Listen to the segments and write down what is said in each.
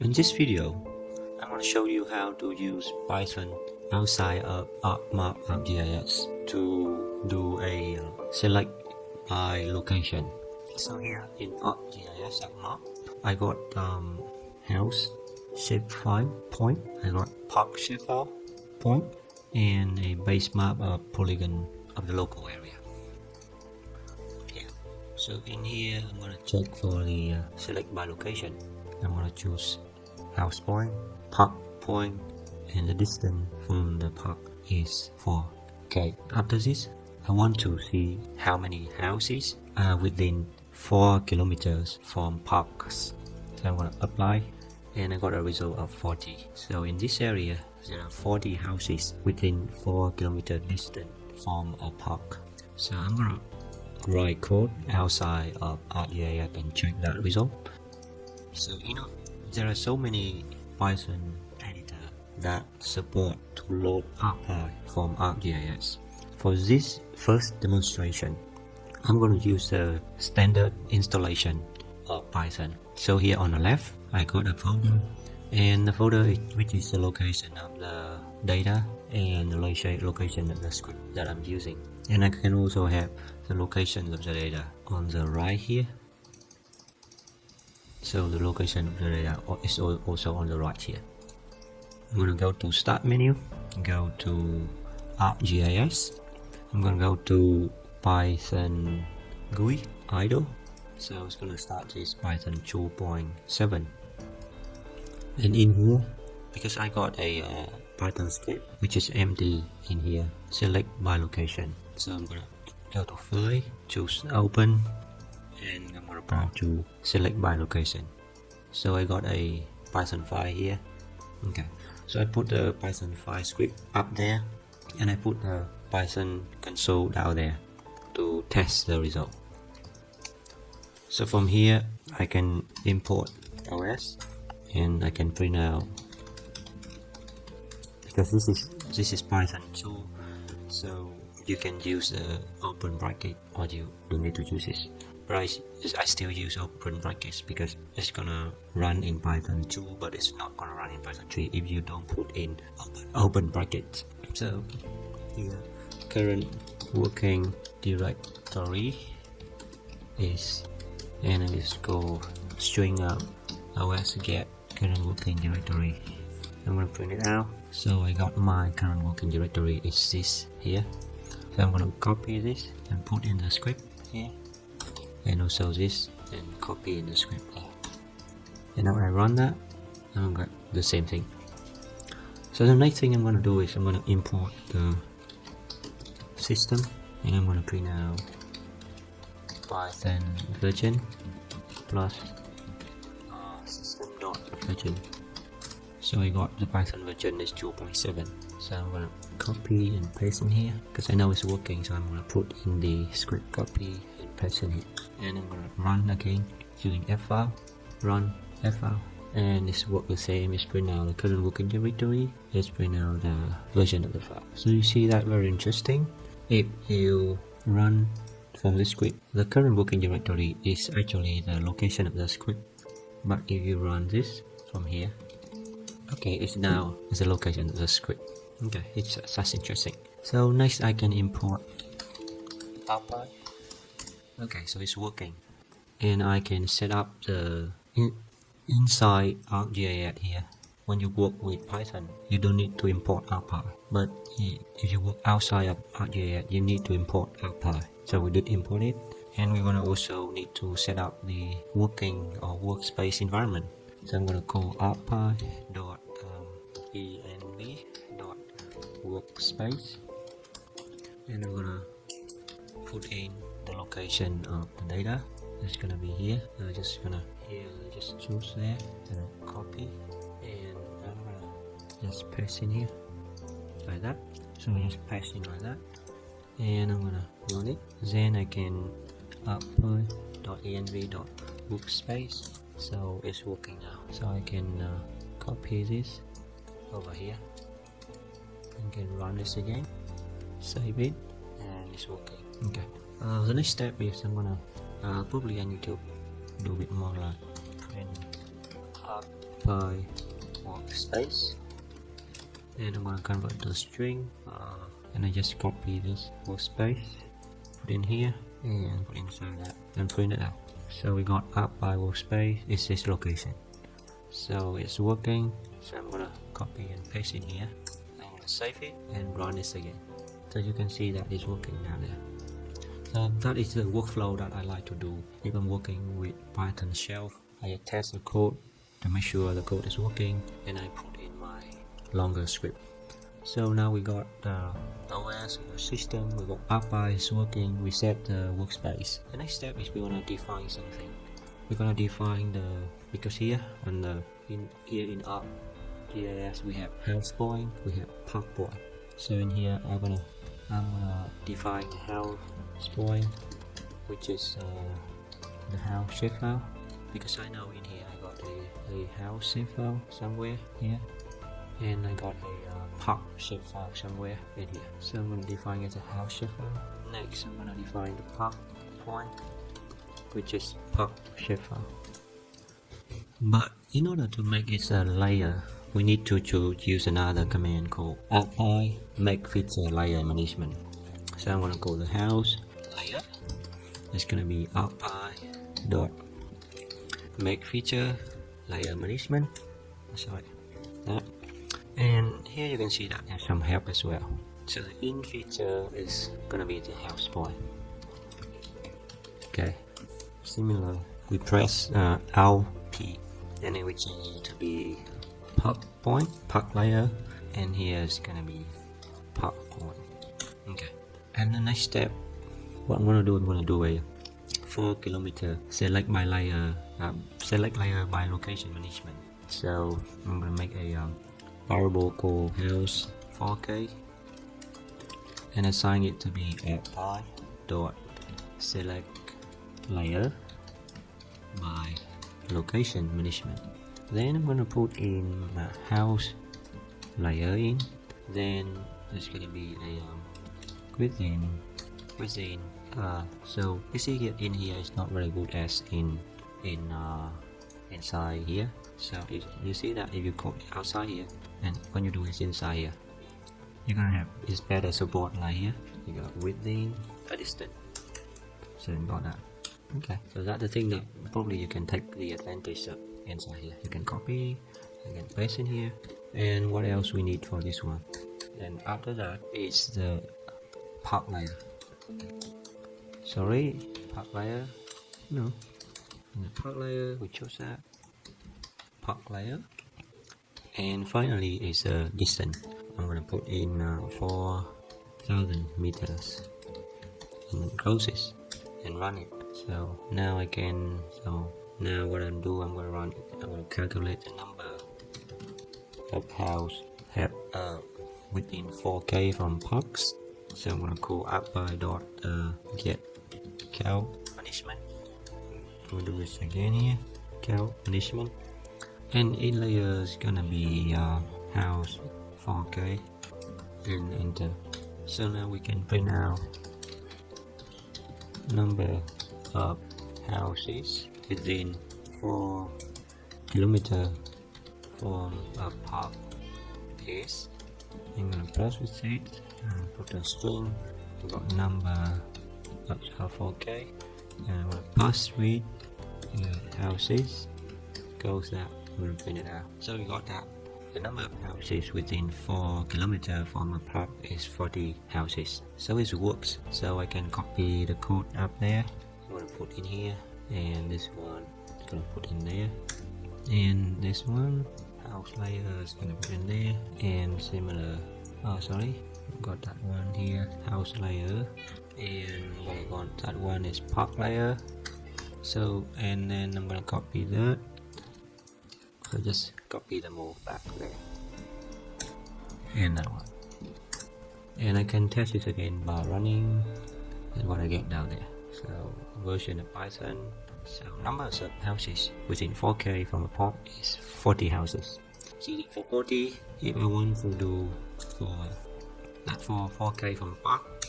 In this video, I'm going to show you how to use Python outside of ArcMAP ArcGIS to do a select by location. So here in ArcGIS ArcMAP, I got house shapefile point, I got park shapefile point, and a base map of polygon of the local area. Yeah. So in here, I'm going to check for the select by location. I'm going to choose house point, park point, and the distance from the park is 4. Okay, after this, I want to see how many houses are within 4 kilometers from parks. So I'm going to apply, and I got a result of 40. So in this area, there are 40 houses within 4 kilometer distance from a park. So I'm going to write code outside of ArcGIS and check that result. So there are so many Python editor that support to load ArcMap from ArcGIS. For this first demonstration, I'm going to use the standard installation of Python. So here on the left, I got a folder, and the folder which is the location of the data and the location of the script that I'm using. And I can also have the location of the data on the right here. So the location of the data is also on the right here. I'm going to go to Start menu, go to ArcGIS. I'm going to go to Python GUI idle. So it's going to start this Python 2.7. And in here, because I got a Python script which is empty in here, select by location. So I'm going to go to File, choose Open, and I'm going to browse to select by location. So I got a Python file here. Okay, so I put the Python file script up there, and I put the Python console down there to test the result. So from here, I can import OS, and I can print out, because this is Python 2, so you can use the open bracket, or you don't need to use this. But I still use open brackets because it's gonna run in Python 2, but it's not gonna run in Python 3 if you don't put in open brackets. So here, current working directory is, and I just go string up OS get current working directory. I'm gonna print it out. So I got my current working directory is this here. So I'm gonna copy this and put in the script here, and also this, and copy in the script there. And now I run that, and I'm gonna do the same thing. So the next thing I'm gonna do is I'm gonna import the system, and I'm gonna print out Python version plus system.version. So I got the Python version is 2.7. So I'm gonna copy and paste in here because I know it's working. So I'm gonna put in the script, copy and paste in here, and I'm gonna run again using F-file, run F-file, and it's work the same. It's print out the current working directory. It's print out the version of the file. So you see that very interesting. If you run from the script, the current working directory is actually the location of the script. But if you run this from here, okay, it's now the location of the script. Okay, that's interesting. So next I can import ArcMap. Okay, so it's working, and I can set up the inside ArcGIS here. When you work with Python, you don't need to import ArcMap, but if you work outside of ArcGIS, you need to import ArcMap. So we did import it, and we're gonna also need to set up the working or workspace environment. So I'm gonna call arcmap.env.workspace, and I'm gonna put in the location of the data. It's gonna be here. I'm just gonna just choose there and copy, and I'm gonna just paste in here like that. So I just paste in like that, and I'm gonna run it. Then I can output.env.workspace. So it's working now. So I can copy this over here and can run this again, save it, and it's working. Okay. The next step is I'm gonna probably I need to do a bit more like print by workspace, and I'm gonna convert to string, and I just copy this workspace, put in here, and put inside that, and print it out. So we got up by workspace is this location, so it's working. So I'm gonna copy and paste in here. I'm gonna save it and run this again, so you can see that it's working now there. That is the workflow that I like to do if I'm working with Python shell. I test the code to make sure the code is working, and I put in my longer script. So now we got the OS system, we got ArcMap is working, we set the workspace. The next step is we're gonna define something. We're gonna define the, because here on the in ArcGIS we have house point, we have park point. So in here I'm gonna define the house point, which is the house shapefile, because I know in here I got a house shapefile somewhere here, and I got a park shapefile somewhere in here. So I'm going to define it as a house shapefile. Next I'm going to define the park point, which is park shapefile. But in order to make it a layer, we need to use another command called ArcMAP Feature Layer Management. So I'm going to call the house layer. It's going to be ArcMAP dot make feature layer management. Sorry, that. And here you can see that there's some help as well. So the in feature is going to be the house point. Okay, similar. We press Alt P, and then we change it to be park point, park layer, and here is going to be park point. Okay. And the next step, what I'm gonna do a 4 kilometer select by layer, select layer by location management. So I'm gonna make a variable called house 4K and assign it to be ArcMap dot select layer by location management. Then I'm gonna put in house layer in. Then there's gonna be a within so you see here in here is not very good as inside here. So you see that if you code outside here and when you do it inside here, you're gonna have it's better support like here. You got within a distance, so you got that. Okay, so that's the thing that probably you can take the advantage of inside here. You can copy, you can paste in here. And what else we need for this one? Then after that is the park layer. Sorry, park layer. No, in the park layer we chose that park layer. And finally is a distance. I'm gonna put in 4,000 meters and close it and run it. So now I can. So now what I'm do, I'm gonna run it. I'm gonna calculate the number of house have within 4K from parks. So I'm gonna call ArcMAP dot get count punishment. We'll do this again here, count punishment, and in layer is gonna be house 4K and enter. So now we can print out number of houses within 4 kilometers from a park is. I'm gonna press with it and put a string. We got number of 4K, and I'm gonna pass with houses. Goes that. I'm gonna print it out. So we got that. The number of houses within 4 kilometers from a park is 40 houses. So it works. So I can copy the code up there. I'm gonna put in here, and this one is gonna put in there, and this one house layer is gonna put in there, and similar. Oh, sorry, got that one here, house layer, and what I got that one is park layer. So, and then I'm gonna copy that. So just copy them all back there, and that one. And I can test it again by running, and what I get down there. So version of Python. So numbers of houses within 4K from a park is 40 houses. Selecting for 40 if I want to do for 4K from a park.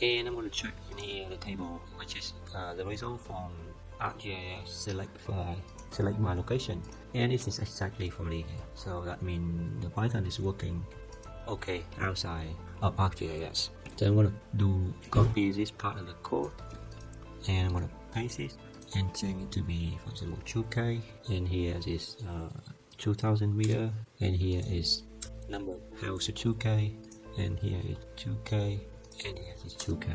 And I'm going to check in here the table, which is the result from ArcGIS Select file. select my location, and this is exactly 40 here. So that means the Python is working okay outside of ArcGIS. So I'm gonna copy this part of the code, and I'm gonna paste it and change it to be, for example, 2K, and here is 2000 meter, and here is number of house 2K, and here is 2K, and here is 2K,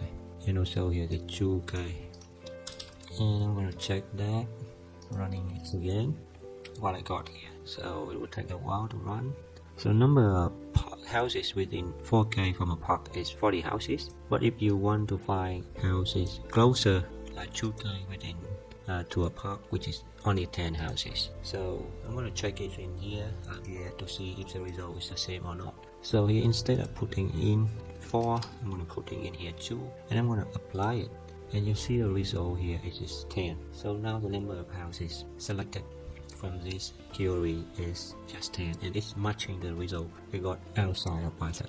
and also here is 2K. And I'm gonna check that, running it again, what I got here. So it will take a while to run. So number of houses within 4K from a park is 40 houses, but if you want to find houses closer, like 2K within to a park, which is only 10 houses. So I'm gonna check it in here to see if the result is the same or not. So here, instead of putting in 4, I'm gonna putting in here 2, and I'm gonna apply it, and you see the result here is 10. So now the number of houses selected from this query is just 10, and it's matching the result we got outside of Python.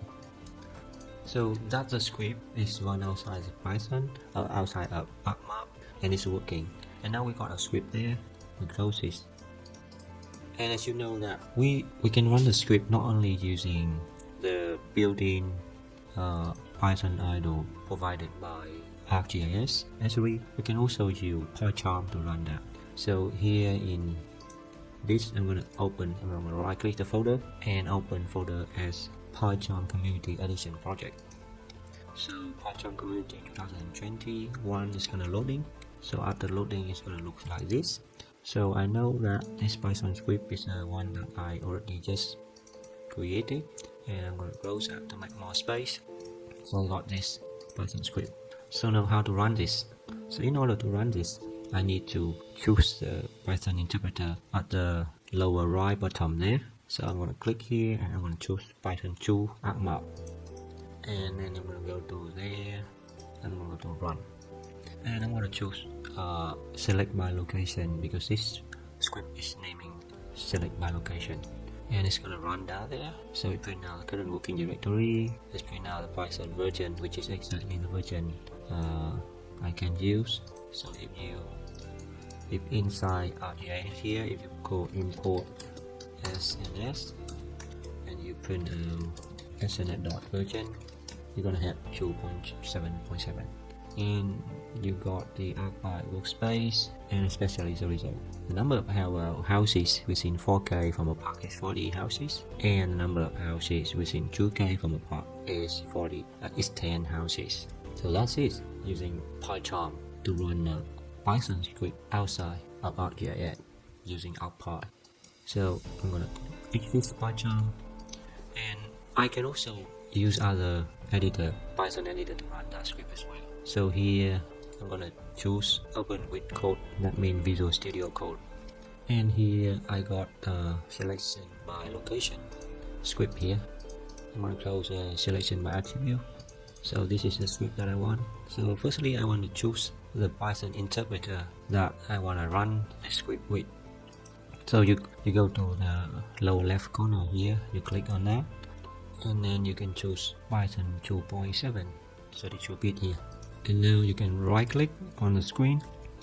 So that's the script is run outside of Python, outside of ArcMAP, and it's working. And now we got a script there. We close this, and as you know that we can run the script not only using the built-in Python idle provided by ArcGIS. Actually, we can also use PyCharm to run that. So here in this, I'm gonna right click the folder and open folder as PyCharm Community Edition project. So PyCharm Community 2021 is gonna loading. So after loading, it's gonna look like this. So I know that this Python script is the one that I already just created, and I'm gonna close that to make more space. So I got this Python script. So now how to run this? So in order to run this, I need to choose the Python interpreter at the lower right bottom there. So I'm gonna click here, and I'm gonna choose Python 2 ArcMAP, and then I'm gonna go to there, and I'm gonna go to run, and I'm gonna choose select by location, because this script is naming select by location, and it's gonna run down there. So we print out the current working directory. Let's print out the Python version, which is exactly the version I can use. So if inside ArcGIS here, if you go import SNS and you print SNS.version, you're gonna have 2.7.7, and you got the ArcMAP workspace, and especially the result. The number of houses within 4K from a park is 40 houses, and the number of houses within 2K from a park is 10 houses. So that's it, using PyCharm to run a Python script outside of ArcGIS using ArcPy. So I'm gonna exit PyCharm, and I can also use other editor, Python editor, to run that script as well. So here I'm gonna choose open with code, that means Visual Studio Code, and here I got selection by location script here. I'm gonna close selection by attribute. So this is the script that I want. So firstly, I want to choose the Python interpreter that I want to run the script with. So you go to the lower left corner here, you click on that, and then you can choose Python 2.7 32-bit here. And now you can right click on the screen,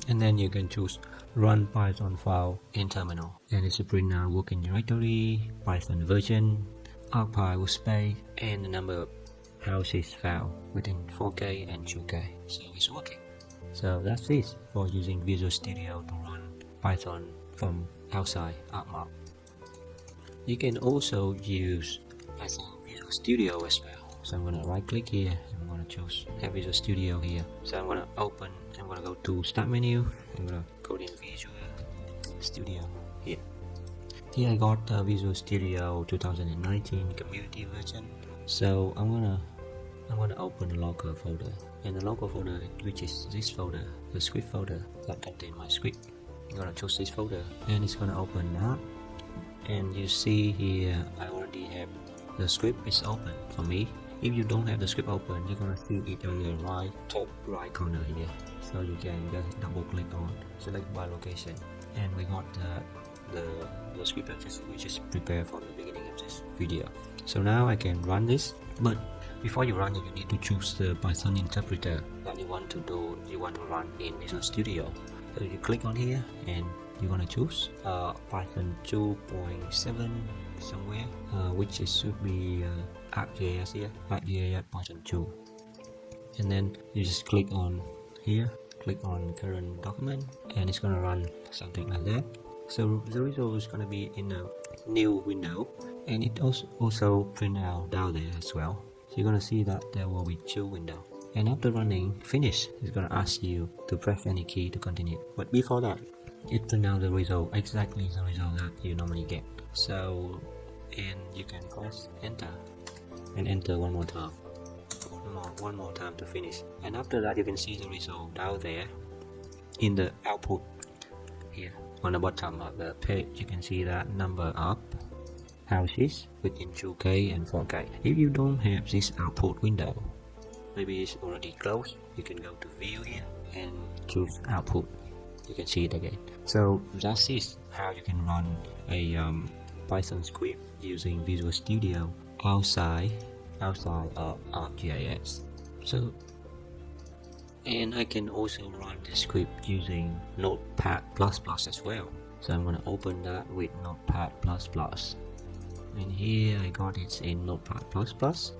and then you can choose run Python file in terminal, and it's a print out working directory, Python version, ArcPy workspace, and the number of houses found within 4K and 2K. So it's working. So that's it for using Visual Studio to run Python from outside ArcMAP. You can also use Python Visual Studio as well. So I'm gonna right click here, I'm gonna choose Visual Studio here. So I'm gonna open, I'm gonna go to Start menu, I'm gonna go in Visual Studio here. Here I got Visual Studio 2019 community version. So I'm gonna open the local folder, and the local folder, which is this folder, the script folder that contains my script. I'm gonna choose this folder, and it's gonna open that, and you see here I already have the script is open for me. If you don't have the script open, you're gonna see it on the top right corner here. So you can just double click on select by location, and we got the script that we just prepared for the beginning of this video. So now I can run this, but before you run it, you need to choose the Python interpreter that you want to run in Visual Studio. So you click on here and you're gonna choose Python 2.7 somewhere, which it should be ArcGIS here, ArcGIS Python 2. And then you just click on here, click on current document, and it's gonna run something like that. So the result is gonna be in a new window, and it also print out down there as well. So you're gonna see that there will be two windows. And after running finish, it's gonna ask you to press any key to continue. But before that, it print out the result, exactly the result that you normally get. So, and you can press enter and enter one more time. One more time to finish. And after that, you can see the result down there in the output here on the bottom of the page. You can see that number of houses within 2K and 4K. If you don't have this output window, maybe it's already closed, you can go to view here and choose output. You can see it again. So that's it, how you can run a Python script using Visual Studio outside of ArcGIS. So, and I can also run the script using Notepad++ as well. So I'm gonna open that with Notepad++. And here I got it in Notepad++.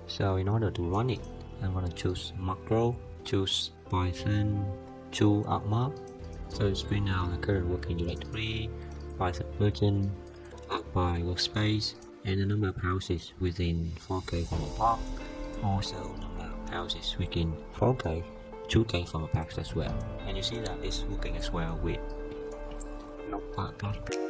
So in order to run it, I'm gonna choose macro, choose Python 2 ArcMAP. So it's print out the current working directory, Python version, ArcMap workspace, and the number of houses within 4K from a park. Also number of houses within 4K, 2K from a park as well. And you see that it's working as well with Notepad++.